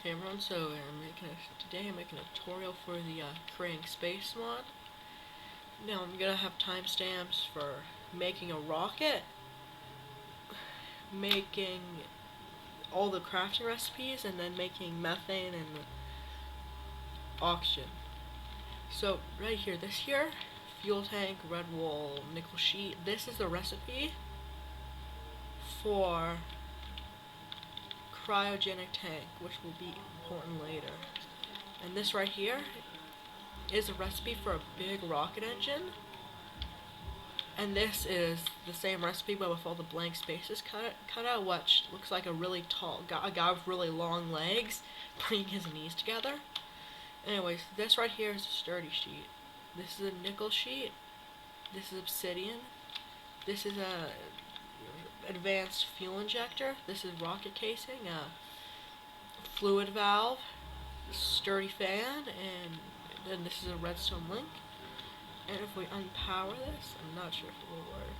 Okay everyone, so today I'm making a tutorial for the creating space mod. Now I'm gonna have timestamps for making a rocket, making all the crafting recipes, and then making methane and oxygen. So right here, this here, fuel tank, red wool, nickel sheet, this is the recipe for cryogenic tank, which will be important later. And this right here is a recipe for a big rocket engine. And this is the same recipe but with all the blank spaces cut out, which looks like a really tall guy, a guy with really long legs bringing his knees together. Anyways, this right here is a sturdy sheet. This is a nickel sheet. This is obsidian. This is a advanced fuel injector. This is rocket casing, a fluid valve, sturdy fan, and then this is a redstone link. And if we unpower this, I'm not sure if it will work.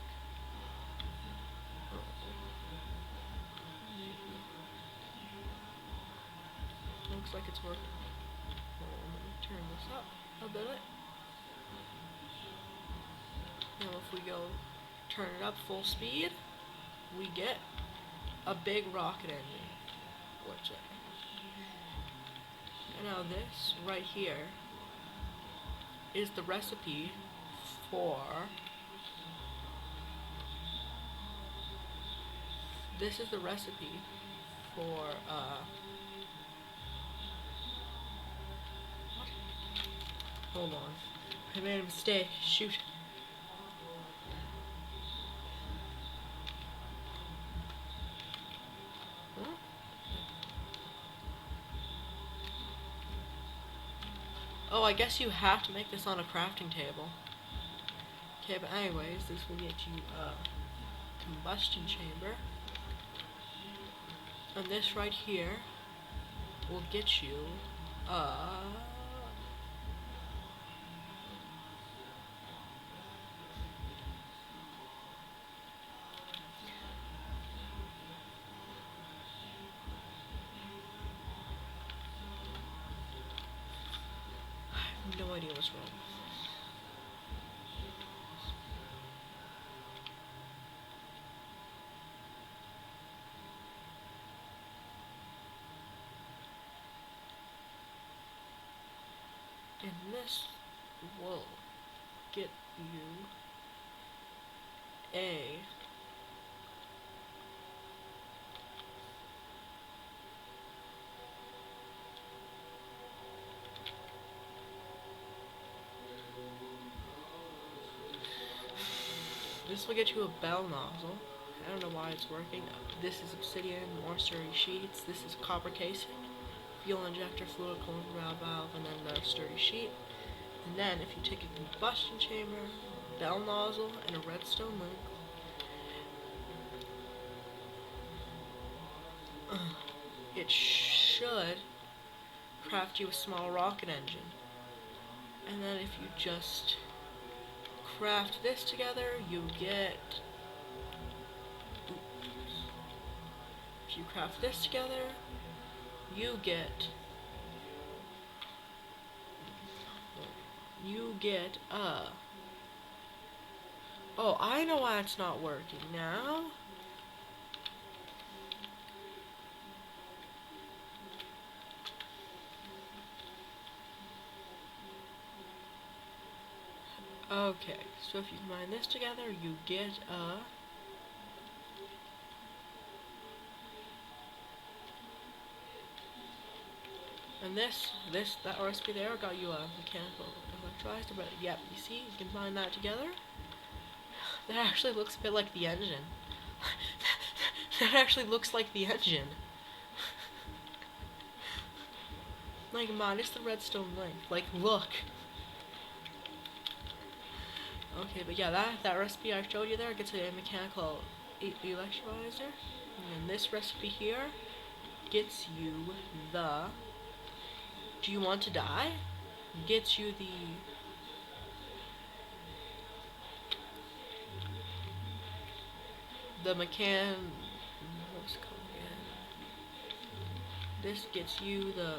Looks like it's working. Let me turn this up a bit. Now if we go turn it up full speed, we get a big rocket engine. And now this right here is the recipe for what? Hold on. I made a mistake. Shoot. Huh? Oh, I guess you have to make this on a crafting table. Okay, but anyways, this will get you a combustion chamber. And this right here will get you I have no idea what's wrong. And this will get you a bell nozzle. I don't know why it's working. This is obsidian, more sturdy sheets. This is copper casing, fuel injector, fluid coolant valve, and then the sturdy sheet. And then if you take a combustion chamber, bell nozzle, and a redstone link, it should craft you a small rocket engine. And then if you just craft this together, you get... If you craft this together, you get oh, I know why it's not working now. Okay, so if you combine this together, you get and that recipe there got you a mechanical electrolyzer, but yep, you see, you combine that together. That actually looks a bit like the engine. That actually looks like the engine. Like, minus the redstone link. Like, look. Okay, but yeah, that recipe I showed you there gets a mechanical electrolyzer. And this recipe here gets you the... Do you want to die? Gets you the... What's it called again? this gets you the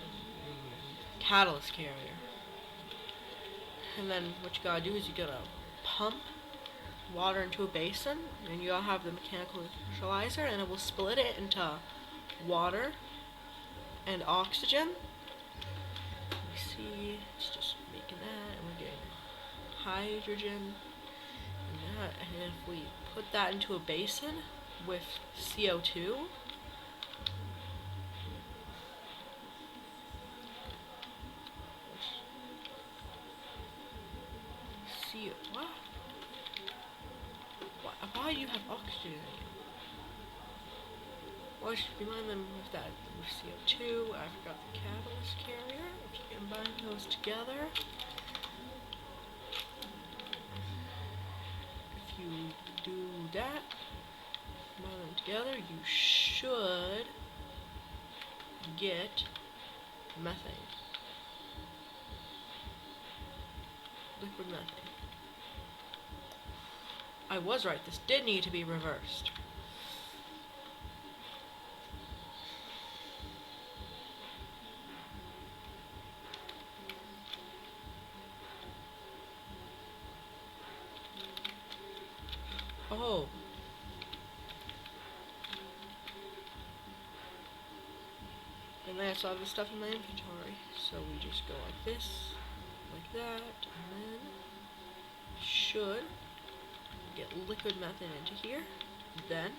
catalyst carrier. And then what you gotta do is you gotta pump water into a basin, and you gotta have the mechanical neutralizer, and it will split it into water and oxygen. You see, it's just making that, and we're getting hydrogen and that. And if we put that into a basin with CO2, what? Why do you have oxygen in it? Well, I should remind them of that with CO2. I forgot the catalyst carrier. If you combine those together, if you do that, combine them together, you should get methane. Liquid methane. I was right, this did need to be reversed. Oh. And that's all the stuff in my inventory. So we just go like this, like that, and then should get liquid methane into here. Then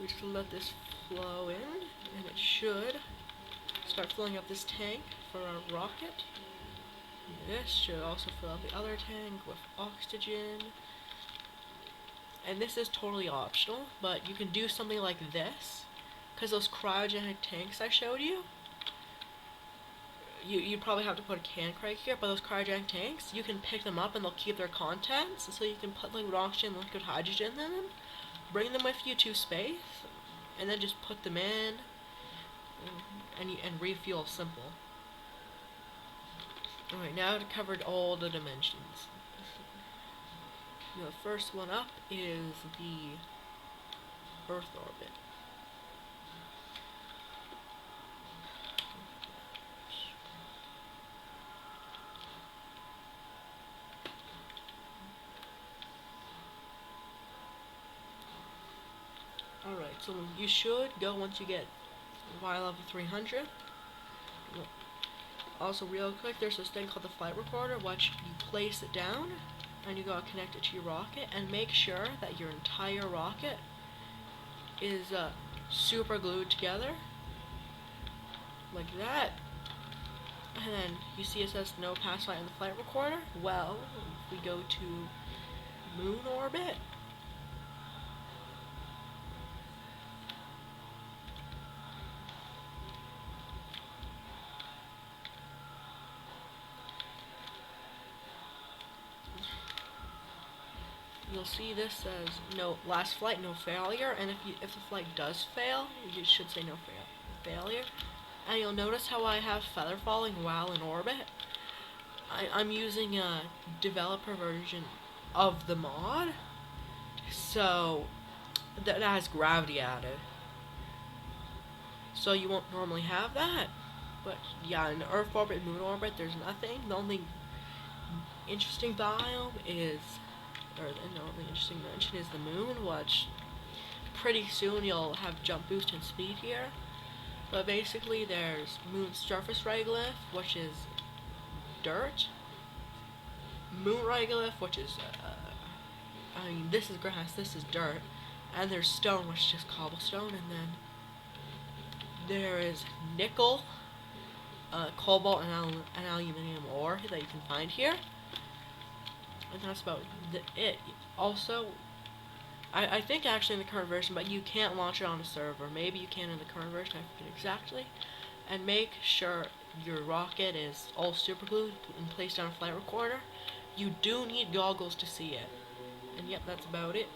we just let this flow in, and it should start filling up this tank for our rocket. And this should also fill up the other tank with oxygen. And this is totally optional, but you can do something like this, because those cryogenic tanks I showed you, you probably have to put a can crank here, but those cryogenic tanks, you can pick them up and they'll keep their contents, so you can put liquid oxygen and liquid hydrogen in them, bring them with you to space, and then just put them in, and refuel. Simple. Alright, now I've covered all the dimensions. The first one up is the Earth orbit. Alright, so you should go once you get Y level 300. Also, real quick, there's this thing called the flight recorder, which you place it down, and you gotta connect it to your rocket, and make sure that your entire rocket is super glued together, like that. And then you see it says no pass light in the flight recorder. Well, if we go to moon orbit, you'll see this says no last flight, no failure, and if the flight does fail, you should say no failure. And you'll notice how I have feather falling while in orbit. I'm using a developer version of the mod, so that has gravity added. So you won't normally have that. But yeah, in Earth orbit, moon orbit, there's nothing. The only interesting biome is, or the only interesting dimension is the moon, which pretty soon you'll have jump boost and speed here. But basically there's moon surface regolith, which is dirt, moon regolith, which is, I mean, this is grass, this is dirt, and there's stone, which is just cobblestone, and then there is nickel, cobalt, and aluminum ore that you can find here. And that's about it. Also, I think actually in the current version, but you can't launch it on a server. Maybe you can in the current version, I forget exactly. And make sure your rocket is all super glued and placed on a flight recorder. You do need goggles to see it. And yep, that's about it.